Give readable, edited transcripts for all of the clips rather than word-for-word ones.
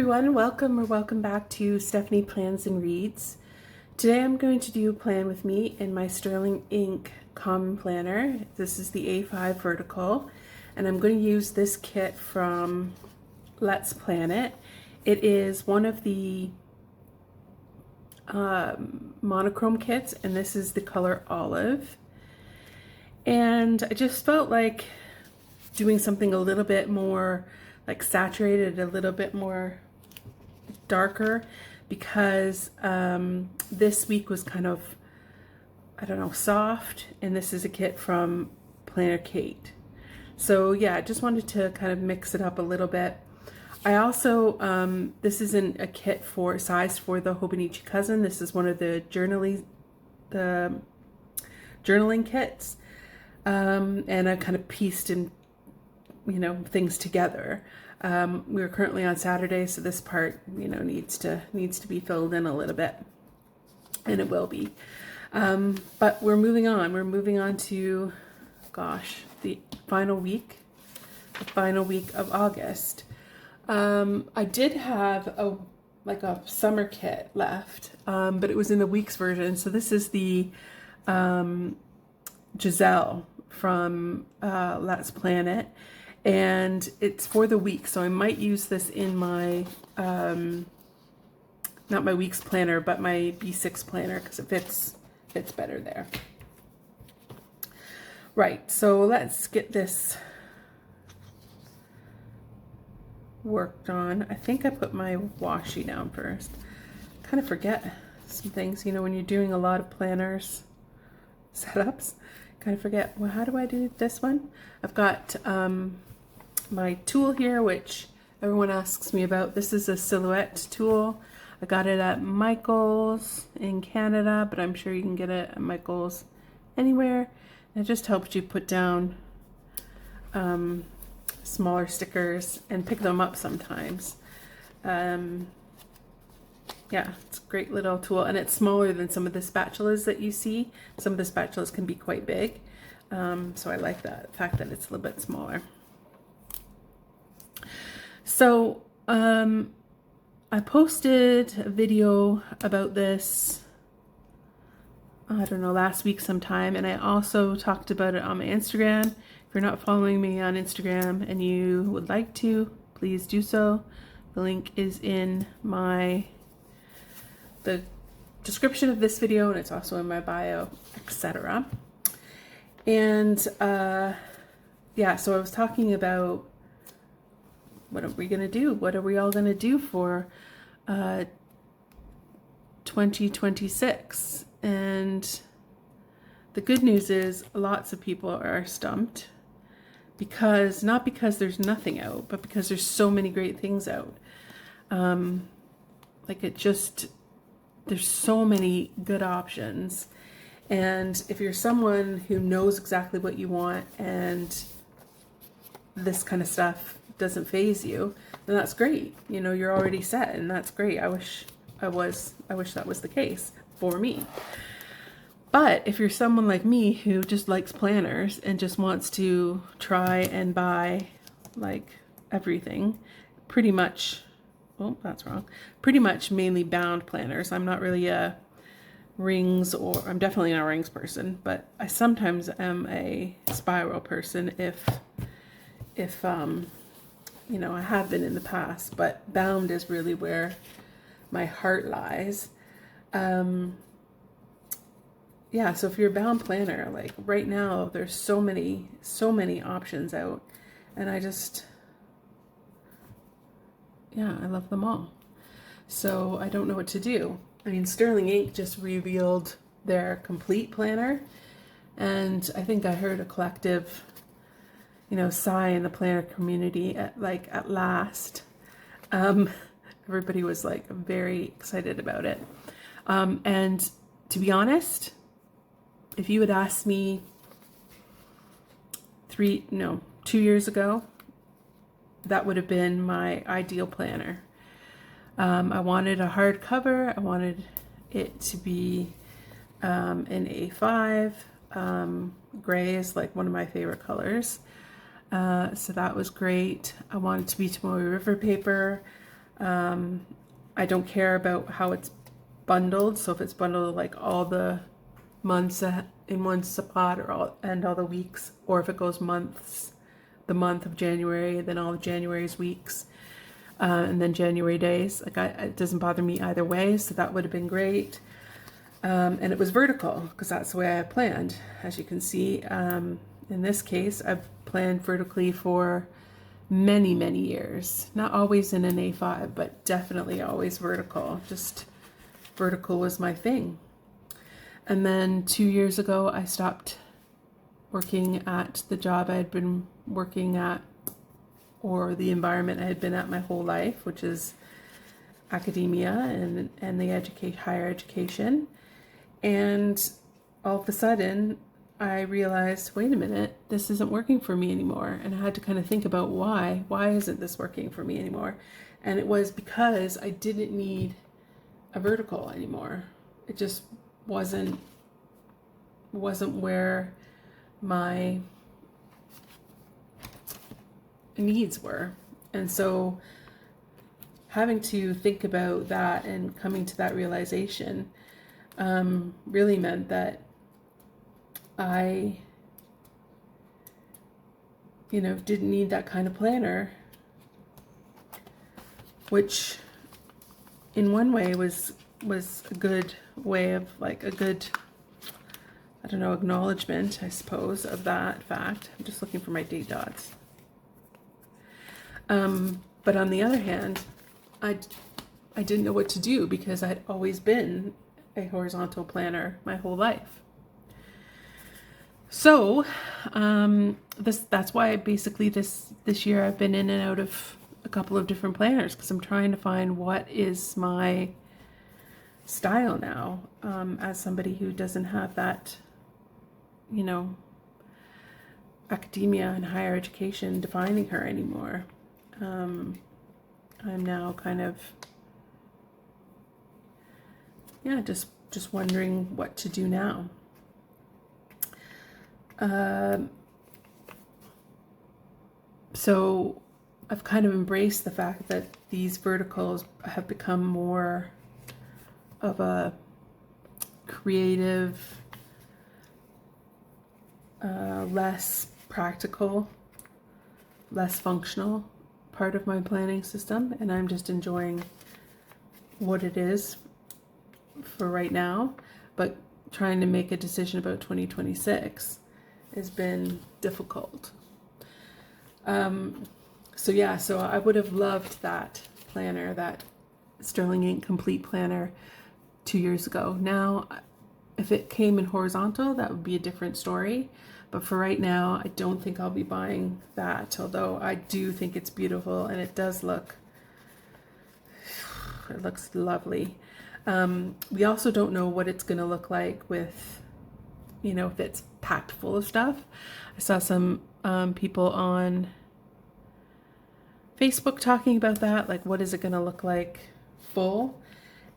everyone, welcome back to Stephanie Plans and Reads. Today I'm going to do a plan with me in my Sterling Ink Common Planner. This is the A5 vertical, and I'm going to use this kit from Let's Plan It. It is one of the monochrome kits, and this is the color olive. And I just felt like doing something a little bit more like saturated, a little bit more darker, because this week was kind of, I don't know, soft, and this is a kit from Planner Kate. So yeah, I just wanted to kind of mix it up a little bit. I also, this isn't a kit for size for the Hobonichi Cousin. This is one of the journaling kits, and I kind of pieced in, things together. We're currently on Saturday, so this part, needs to be filled in a little bit, and it will be. But we're moving on. We're moving on to, the final week of August. I did have a summer kit left, but it was in the weeks version. So this is the Giselle from Let's Plan It, and it's for the week. So I might use this in my not my weeks planner, but my B6 planner, because it fits better there. Right, so let's get this worked on. I think I put my washi down first. Kind of forget some things, when you're doing a lot of planners setups. Kind of forget, well, how do I do this one? I've got my tool here, which everyone asks me about. This is a silhouette tool. I got it at Michael's in Canada, but I'm sure you can get it at Michael's anywhere. And it just helps you put down smaller stickers and pick them up sometimes. Yeah, it's a great little tool, and it's smaller than some of the spatulas that you see. Some of the spatulas can be quite big, so I like that fact that it's a little bit smaller. So I posted a video about this, I don't know, last week sometime, and I also talked about it on my Instagram. If you're not following me on Instagram and you would like to, please do so. The link is in the description of this video, and it's also in my bio, etc. And yeah, so I was talking about what are we gonna do? What are we all gonna do for 2026? And the good news is lots of people are stumped, because not because there's nothing out, but because there's so many great things out. There's so many good options. And if you're someone who knows exactly what you want and this kind of stuff doesn't faze you, then that's great. You're already set, and that's great. I wish that was the case for me. But if you're someone like me who just likes planners and just wants to try and buy everything, pretty much mainly bound planners. I'm not really a rings, or I'm definitely not a rings person, but I sometimes am a spiral person if I have been in the past, but bound is really where my heart lies. Yeah, so if you're a bound planner, right now, there's so many options out, and I love them all. So I don't know what to do. I mean, Sterling Ink just revealed their complete planner, and I think I heard a collective, sigh in the planner community at last. Everybody was very excited about it. And to be honest, if you had asked me 2 years ago, that would have been my ideal planner. I wanted a hardcover. I wanted it to be an A5. Gray is one of my favorite colors. So that was great. I wanted it to be Tomoe River paper. I don't care about how it's bundled. So if it's bundled like all the months in one spot and all the weeks, or if it goes months, the month of January, then all of January's weeks, and then January days, like it doesn't bother me either way. So that would have been great. And it was vertical because that's the way I planned. As you can see, in this case, I've planned vertically for many, many years. Not always in an A5, but definitely always vertical. Just vertical was my thing. And then 2 years ago, I stopped working at the job I had been working at, or the environment I had been at my whole life, which is academia and the higher education. And all of a sudden, I realized, wait a minute, this isn't working for me anymore. And I had to kind of think about why. Why isn't this working for me anymore? And it was because I didn't need a vertical anymore. It just wasn't where my needs were. And so having to think about that and coming to that realization really meant that I, didn't need that kind of planner, which in one way was a good way of, like, a good, I don't know, acknowledgement, I suppose, of that fact. I'm just looking for my date dots. But on the other hand, I didn't know what to do because I'd always been a horizontal planner my whole life. So that's why basically this year I've been in and out of a couple of different planners, because I'm trying to find what is my style now, as somebody who doesn't have that, academia and higher education defining her anymore. I'm now kind of, just wondering what to do now. So I've kind of embraced the fact that these verticals have become more of a creative, less practical, less functional part of my planning system, and I'm just enjoying what it is for right now. But trying to make a decision about 2026 has been difficult. So I would have loved that planner, that Sterling Ink Complete Planner 2 years ago. Now, if it came in horizontal, that would be a different story. But for right now, I don't think I'll be buying that, although I do think it's beautiful and it does look, it looks lovely. We also don't know what it's going to look like with, if it's packed full of stuff. I saw some people on Facebook talking about that, like what is it going to look like full.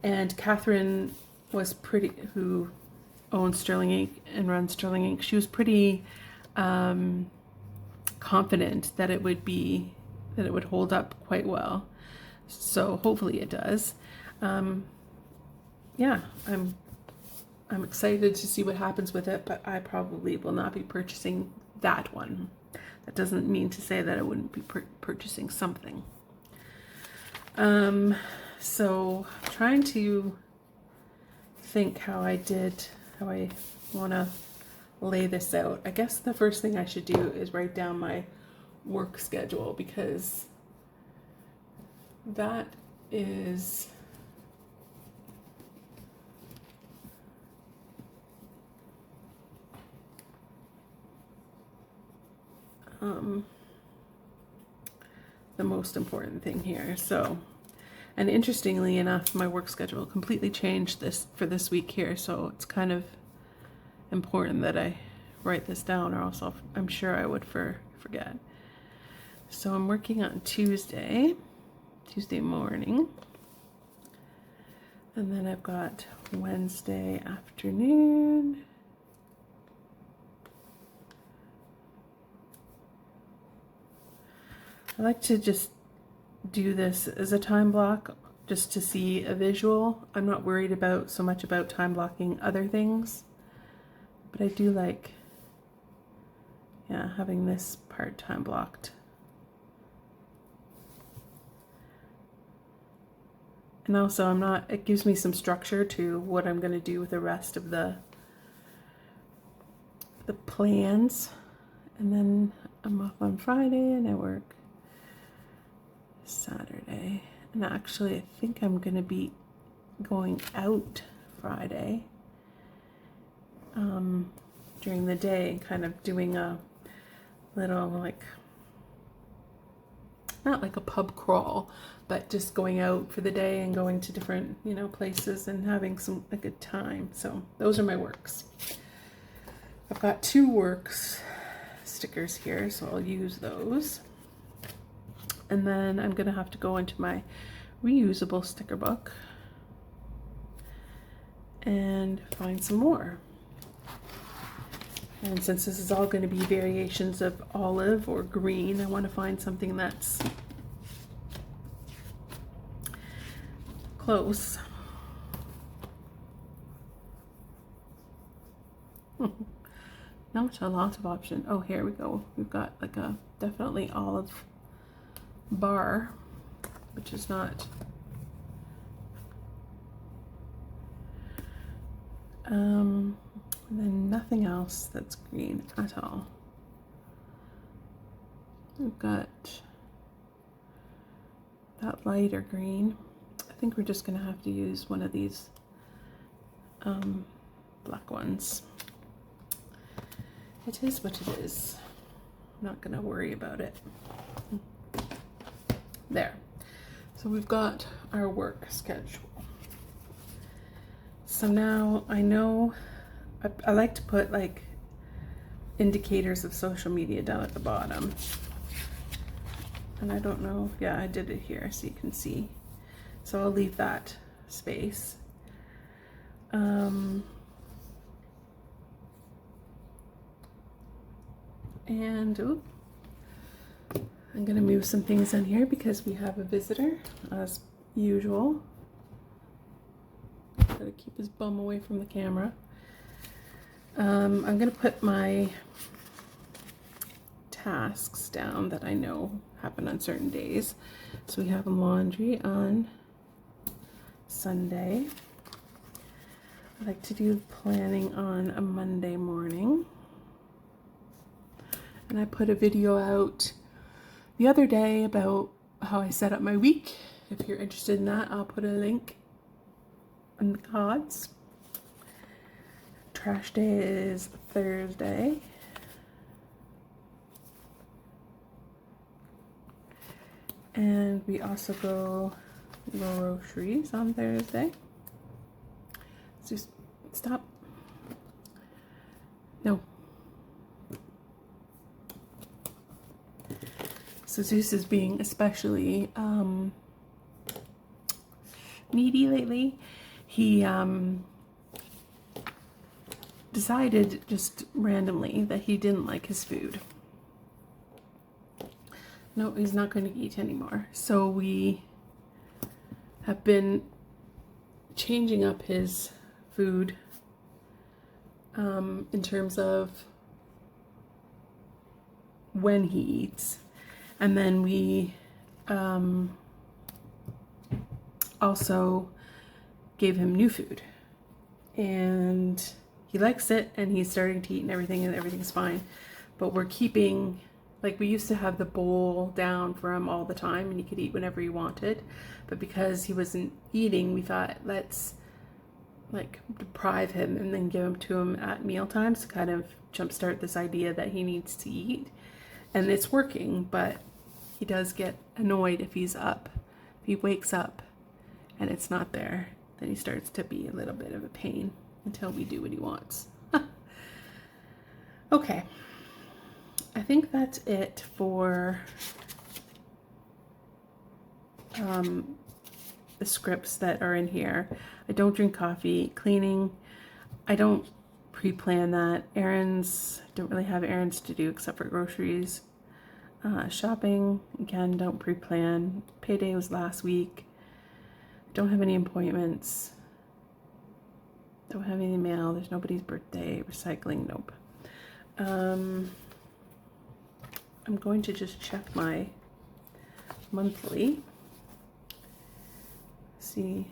And Catherine who owns Sterling Ink and runs Sterling Ink, she was pretty confident that it would hold up quite well. So hopefully it does. I'm excited to see what happens with it, but I probably will not be purchasing that one. That doesn't mean to say that I wouldn't be purchasing something. So trying to think how I want to lay this out. I guess the first thing I should do is write down my work schedule, because that is the most important thing here. So, and interestingly enough, my work schedule completely changed for this week here, so it's kind of important that I write this down, or else I'm sure I would forget. So I'm working on Tuesday morning, and then I've got Wednesday afternoon, I like to just do this as a time block just to see a visual. I'm not worried about so much about time blocking other things, but I do like, yeah, having this part time blocked. And also it gives me some structure to what I'm going to do with the rest of the plans. And then I'm off on Friday and I work Saturday. And actually I think I'm going to be going out Friday during the day and kind of doing a little, like, not like a pub crawl, but just going out for the day and going to different, you know, places and having a good time. So those are my works. I've got 2 works stickers here, so I'll use those. And then I'm gonna have to go into my reusable sticker book and find some more. And since this is all going to be variations of olive or green, I want to find something that's close. Not a lot of option. Oh, here we go. We've got like a definitely olive bar, which is not and then nothing else that's green at all. We've got that lighter green. I think we're just gonna have to use one of these black ones. It is what it is. I'm not gonna worry about it. There. So we've got our work schedule. So now I know I like to put like indicators of social media down at the bottom. And I don't know, yeah, I did it here so you can see. So I'll leave that space. And I'm gonna move some things in here because we have a visitor as usual. Gotta keep his bum away from the camera. I'm gonna put my tasks down that I know happen on certain days. So we have laundry on Sunday. I like to do planning on a Monday morning. And I put a video out the other day about how I set up my week. If you're interested in that, I'll put a link in the cards. Trash day is Thursday. And we also go groceries on Thursday. Just stop. No. So Zeus is being especially needy lately. He decided just randomly that he didn't like his food. No, he's not going to eat anymore. So we have been changing up his food in terms of when he eats. And then we also gave him new food. And he likes it and he's starting to eat and everything's fine. But we're keeping, like, we used to have the bowl down for him all the time and he could eat whenever he wanted. But because he wasn't eating, we thought, let's like deprive him and then give him to him at meal times to kind of jumpstart this idea that he needs to eat. And it's working, but he does get annoyed if he's up. If he wakes up and it's not there, then he starts to be a little bit of a pain until we do what he wants. Okay. I think that's it for the scripts that are in here. I don't drink coffee. Cleaning, I don't pre-plan that. Errands, don't really have errands to do except for groceries. Shopping, again, don't pre-plan. Payday was last week. Don't have any appointments. Don't have any mail. There's nobody's birthday. Recycling, nope. I'm going to just check my monthly. See,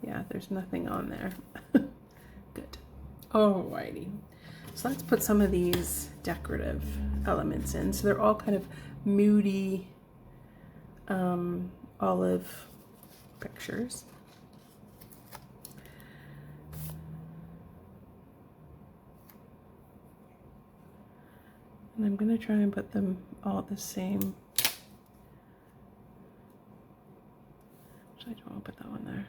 yeah, there's nothing on there. Good. Alrighty. So let's put some of these decorative elements in. So they're all kind of moody olive pictures. And I'm going to try and put them all the same. Actually, I don't want to put that one there.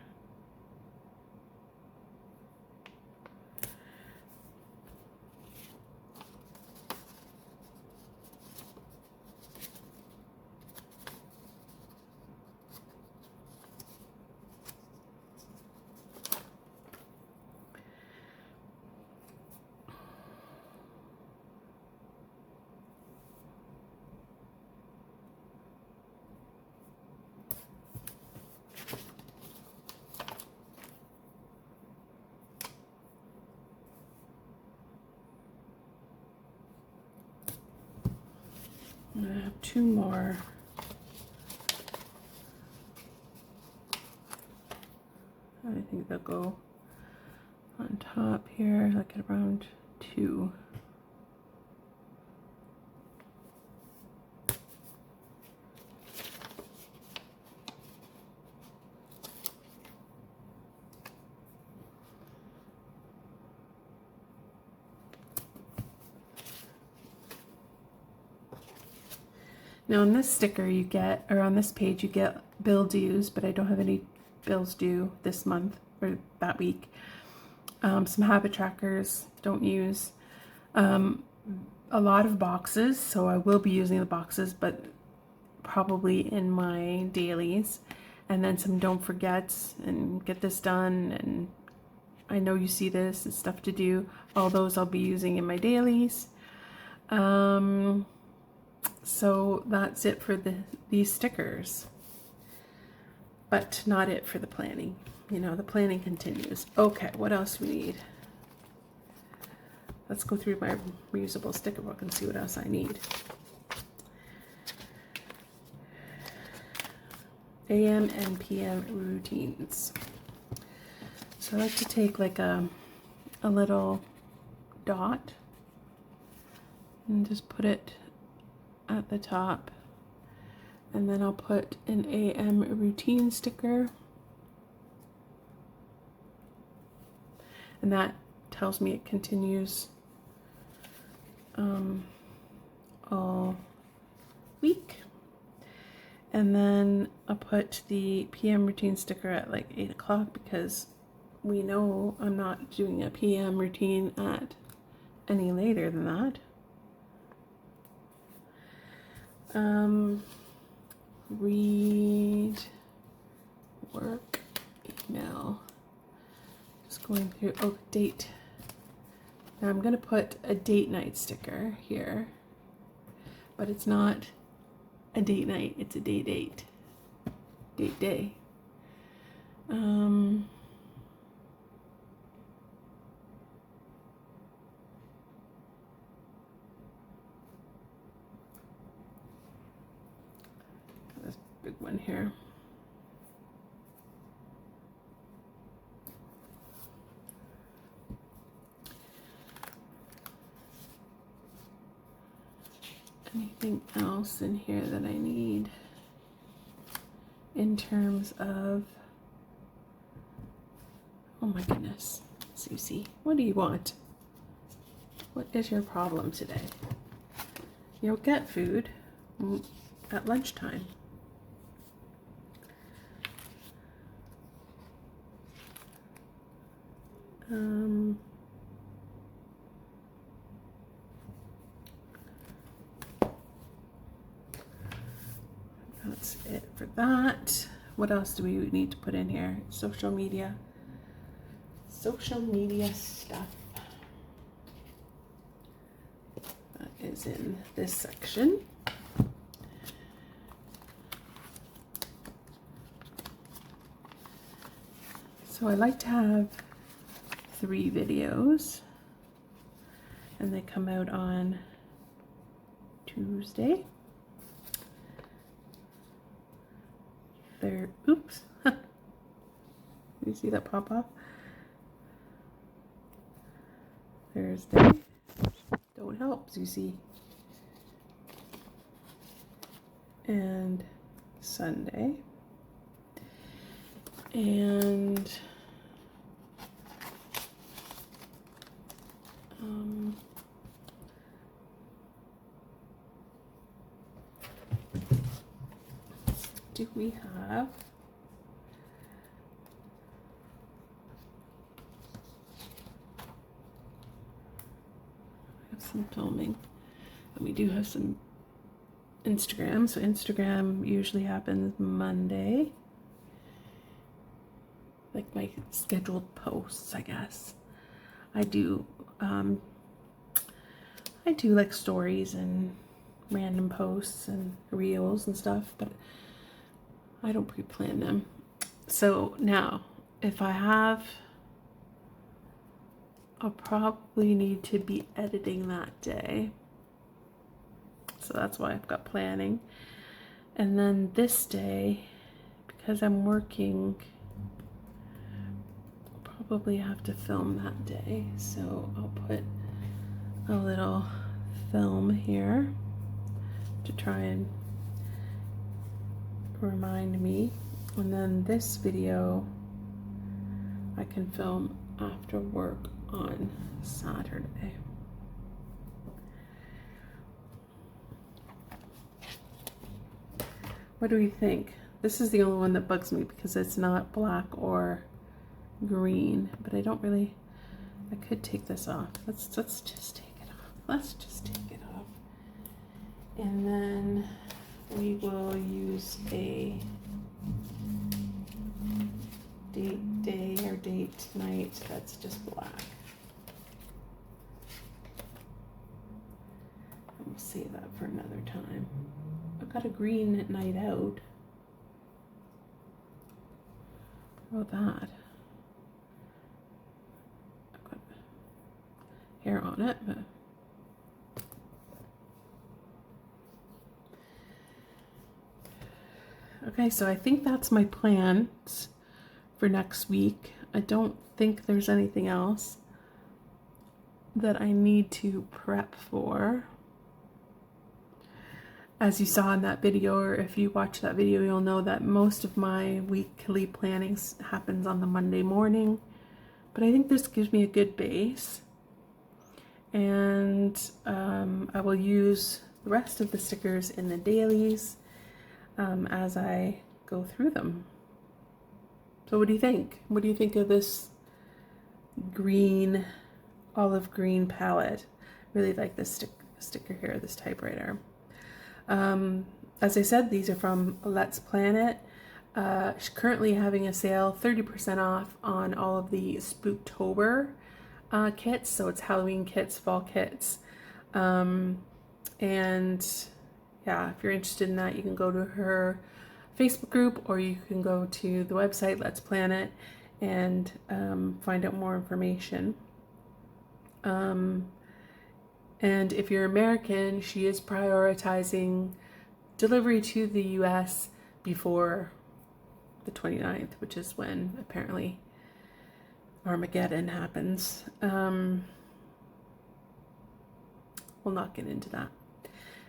I have two more. I think they'll go on top here, like at around 2. Now on this sticker you get, or on this page you get bill dues, but I don't have any bills due this month or that week. Some habit trackers, don't use. A lot of boxes, so I will be using the boxes, but probably in my dailies. And then some don't forgets and get this done, and I know you see this, it's stuff to do. All those I'll be using in my dailies. So that's it for these stickers, but not it for the planning. You know, the planning continues. Okay, what else we need? Let's go through my reusable sticker book and see what else I need. AM and PM routines. So I like to take like a little dot and just put it at the top, and then I'll put an AM routine sticker, and that tells me it continues all week. And then I'll put the PM routine sticker at like 8 o'clock because we know I'm not doing a PM routine at any later than that. Read, work, email. Just going through, oh, date. Now I'm going to put a date night sticker here, but it's not a date night, it's a date day. This big one here. Anything else in here that I need in terms of, oh my goodness, Susie, what do you want? What is your problem today? You'll get food at lunchtime. That's it for that. What else do we need to put in here? Social media stuff. That is in this section. So I like to have 3 videos, and they come out on Tuesday. Oops. You see that pop off? Thursday. Don't help, Zuzi. And Sunday. And do we have some filming, and we do have some Instagram. So Instagram usually happens Monday, like my scheduled posts, I guess. I do like stories and random posts and reels and stuff, but I don't pre-plan them. So now, if I have, I'll probably need to be editing that day. So that's why I've got planning. And then this day, because I'm working, I'll probably have to film that day. So I'll put a little film here to try and remind me. And then this video I can film after work on Saturday. What do we think? This is the only one that bugs me because it's not black or green, but I don't really, I could take this off. Let's just take it off. Let's just take it off. And then we will use a date day or date night that's just black. We'll save that for another time. I've got a green night out. How about that? I've got hair on it, but okay, so I think that's my plans for next week. I don't think there's anything else that I need to prep for. As you saw in that video, or if you watch that video, you'll know that most of my weekly planning happens on the Monday morning. But I think this gives me a good base. And I will use the rest of the stickers in the dailies as I go through them. So what do you think? What do you think of this green, olive green palette? Really like this sticker here, this typewriter. As I said, these are from Let's Plan It. She's currently having a sale, 30% off on all of the Spooktober kits. So it's Halloween kits, fall kits. And yeah, if you're interested in that, you can go to her Facebook group, or you can go to the website Let's Plan It and find out more information. And if you're American, she is prioritizing delivery to the US before the 29th, which is when apparently Armageddon happens. We'll not get into that.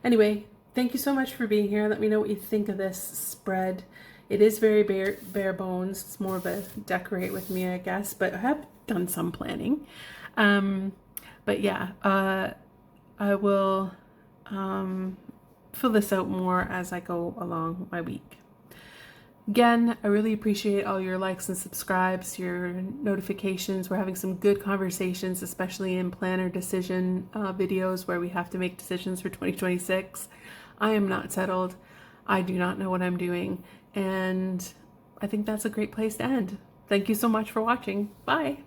Anyway, thank you so much for being here. Let me know what you think of this spread. It is very bare bones. It's more of a decorate with me, I guess, but I have done some planning. But yeah, I will fill this out more as I go along my week. Again, I really appreciate all your likes and subscribes, your notifications. We're having some good conversations, especially in planner decision videos where we have to make decisions for 2026. I am not settled. I do not know what I'm doing. And I think that's a great place to end. Thank you so much for watching. Bye.